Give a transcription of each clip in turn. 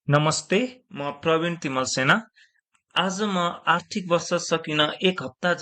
नमस्ते, म प्रवीण तिमल सेना। आज म आर्थिक वर्ष सकिन एक हप्ता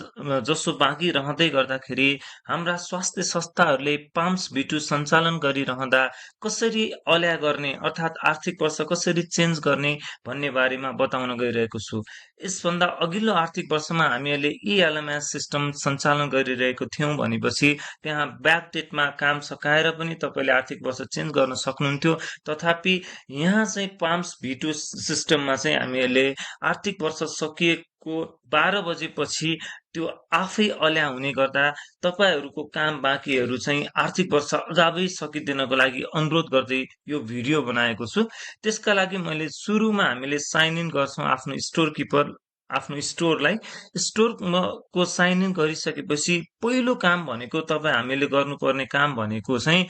जसो बाँकी रहँदै गर्दाखेरि हाम्रा स्वास्थ्य संस्थाहरूले पाम्स V2 सञ्चालन गरिरहँदा कसरी अल्या गर्ने अर्थात् आर्थिक वर्ष कसरी चेन्ज गर्ने भन्ने बारेमा बताउन गइरहेको छु। यसभन्दा अघिल्लो आर्थिक वर्षमा हामीहरूले इएलएमएस सिस्टम सञ्चालन गरिरहेको थियौँ भनेपछि त्यहाँ ब्याकडेटमा काम सकाएर पनि तपाईँले आर्थिक वर्ष चेन्ज गर्न सक्नुहुन्थ्यो। तथापि यहाँ चाहिँ पाम्स V2 सिस्टममा चाहिँ हामीहरूले आर्थिक वर्ष सकिएको 12 बजेपछि त्यो आफै अल्या हुने गर्दा तपाईँहरूको काम बाँकीहरू चाहिँ आर्थिक वर्ष अगावै सकिदिनको लागि अनुरोध गर्दै यो भिडियो बनाएको छु। त्यसका लागि मैले सुरुमा हामीले साइन इन गर्छौँ आफ्नो स्टोरलाई। स्टोरको साइन इन गरिसकेपछि पहिलो काम भनेको हामीले गर्नुपर्ने काम भनेको चाहिँ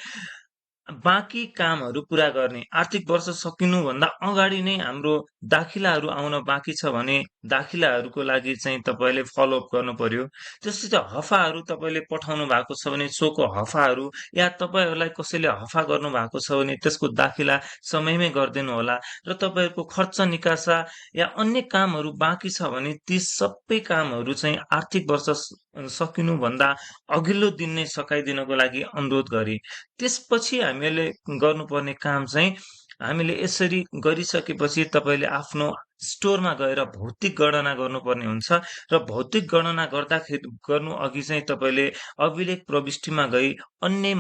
बाँकी कामहरू पुरा गर्ने। आर्थिक वर्ष सकिनुभन्दा अगाडि नै हाम्रो दाखिलाहरू आउन बाँकी छ भने दाखिलाहरूको लागि चाहिँ तपाईँले फलोअप गर्नु पर्यो। त्यसपछि हफाहरू तपाईँले पठाउनु भएको छ भने सोको हफाहरू या तपाईँहरूलाई कसैले हफा गर्नु भएको छ भने त्यसको दाखिला समयमै गरिदिनु होला। र तपाईँहरूको खर्च निकासा या अन्य कामहरू बाँकी छ भने ती सबै कामहरू चाहिँ आर्थिक वर्ष सकिनुभन्दा अघिल्लो दिन नै सकाइदिनको लागि अनुरोध गरे। त्यसपछि हामीले गर्नुपर्ने काम चाहिँ हामीले यसरी गरिसकेपछि तपाईँले आफ्नो स्टोरमा गएर भौतिक गणना गर्नुपर्ने हुन्छ। र भौतिक गणना गर्नु अघि चाहिँ तपाईँले अभिलेख प्रविष्टिमा गई अन्य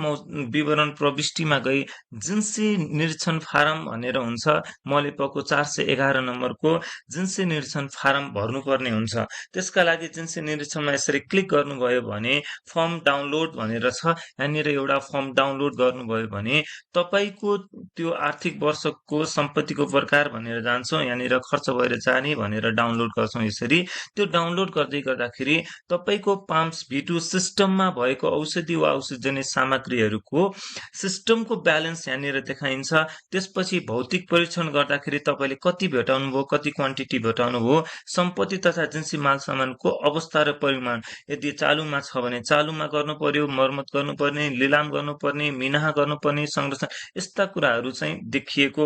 विवरण प्रविष्टिमा गई जिन्सी निरीक्षण फारम भनेर हुन्छ, मलेपको 411 नम्बरको जिन्सी निरीक्षण फारम भर्नुपर्ने हुन्छ। त्यसका लागि जिन्सी निरीक्षणमा यसरी क्लिक गर्नुभयो भने फर्म डाउनलोड भनेर छ, यहाँनिर एउटा फर्म डाउनलोड गर्नुभयो भने तपाईँको त्यो आर्थिक वर्षको सम्पत्तिको प्रकार भनेर जान्छौँ, यहाँनिर खर्च भएर जाने भनेर डाउनलोड गर्छौँ। यसरी त्यो डाउनलोड गर्दै गर्दाखेरि तपाईँको पाम्स V2 सिस्टममा भएको औषधि वा औषधजन्य सामग्रीहरूको सिस्टमको ब्यालेन्स यहाँनिर देखाइन्छ। त्यसपछि भौतिक परीक्षण गर्दाखेरि तपाईँले कति भेटाउनु भयो, कति क्वान्टिटी भेटाउनु भयो, सम्पत्ति तथा जिन्सी माल सामानको अवस्था र परिमाण यदि चालुमा छ भने चालुमा गर्नु पर्यो, मर्मत गर्नुपर्ने, लिलाम गर्नुपर्ने, मिनाहा गर्नुपर्ने, संरक्षण, यस्ता कुराहरू चाहिँ देखिएको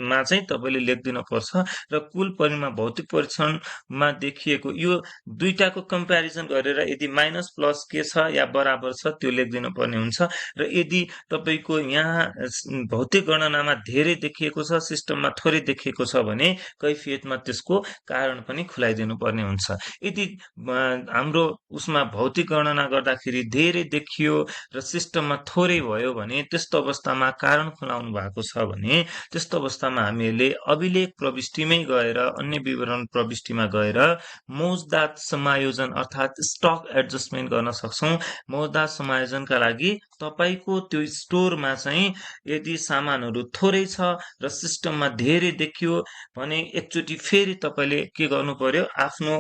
मा चाहिँ तपाईँले लेखिदिनु पर्छ। र कुल परिमाण भौतिक परीक्षणमा देखिएको यो दुईटाको कम्प्यारिजन गरेर यदि माइनस प्लस के छ या बराबर छ त्यो लेखिदिनु पर्ने हुन्छ। र यदि तपाईँको यहाँ भौतिक गणनामा धेरै देखिएको छ, सिस्टममा थोरै देखिएको छ भने कैफियतमा त्यसको कारण पनि खुलाइदिनु पर्ने हुन्छ। यदि हाम्रो उसमा भौतिक गणना गर्दाखेरि धेरै देखियो र सिस्टममा थोरै भयो भने त्यस्तो अवस्थामा कारण खुलाउनु भएको छ भने त्यस्तो अवस्थामा हामीले अभिलेख प्रविष्टिमै गएर अन्य विवरण प्रविष्टिमा गएर मौजदात समायोजन अर्थात् स्टक एडजस्टमेन्ट गर्न सक्छौँ। मौजदात समायोजनका लागि तपाईँको त्यो स्टोरमा चाहिँ यदि सामानहरू थोरै छ र सिस्टममा धेरै देखियो भने एकचोटि फेरि तपाईँले के गर्नु पर्यो, आफ्नो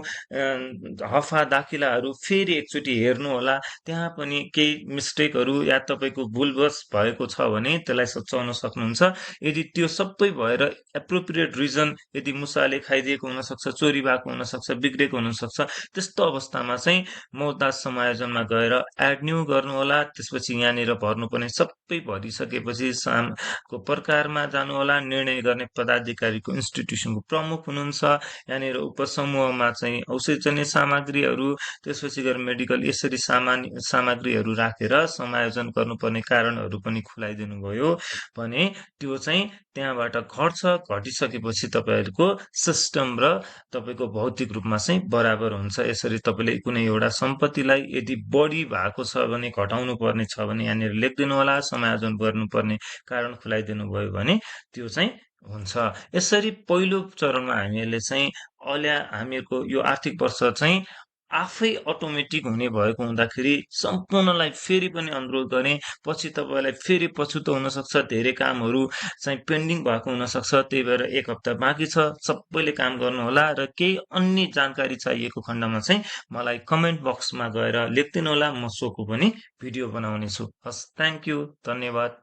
हफा दाखिलाहरू फेरि एकचोटि हेर्नु होला। त्यहाँ पनि केही मिस्टेकहरू या तपाईँको भुलवश भएको छ भने त्यसलाई सच्याउन सक्नुहुन्छ। यदि त्यो सबै भएर एप्रोप्रिएट रिजन यदि मुसाले खाइदिएको हुनसक्छ, चोरी भएको हुनसक्छ, बिग्रेको हुनसक्छ, त्यस्तो अवस्थामा चाहिँ मौजदात समायोजनमा गएर एड न्यू गर्नु होला। त्यसपछि यहाँनिर भर्नुपर्ने सबै भरिसकेपछि को प्रकारमा जानु होला। निर्णय गर्ने पदाधिकारीको इन्स्टिट्युसनको प्रमुख हुनुहुन्छ। यहाँनिर उपसमूहमा चाहिँ औषधजन्य सामग्रीहरू, त्यसपछि गएर मेडिकल, यसरी सामग्रीहरू राखेर समायोजन गर्नुपर्ने कारणहरू पनि खुलाइदिनु भयो भने त्यो चाहिँ त्यहाँबाट घटिसकेपछि तपाईँहरूको सिस्टम र तपाईँको भौतिक रूपमा चाहिँ बराबर हुन्छ। यसरी तपाईँले कुनै एउटा सम्पत्तिलाई यदि बढी भएको छ भने घटाउनु पर्ने छ भने यहाँनिर लेखिदिनु होला, समायोजन गर्नुपर्ने कारण खुलाइदिनु भयो भने त्यो चाहिँ हुन्छ। यसरी पहिलो चरणमा हामीहरूले चाहिँ हामीहरूको यो आर्थिक वर्ष चाहिँ आफै अटोमेटिक हुने भएको हुँदाखेरि सम्पूर्णलाई फेरि पनि अनुरोध गरेँ। पछि तपाईँलाई फेरि पछुतो हुनसक्छ, धेरै कामहरू चाहिँ पेन्डिङ भएको हुनसक्छ, त्यही भएर एक हप्ता बाँकी छ, सबैले काम गर्नुहोला। र केही अन्य जानकारी चाहिएको खण्डमा चाहिँ मलाई कमेन्ट बक्समा गएर लेखिदिनु होला, म सोको पनि भिडियो बनाउनेछु। हस्, थ्याङ्क यू, धन्यवाद।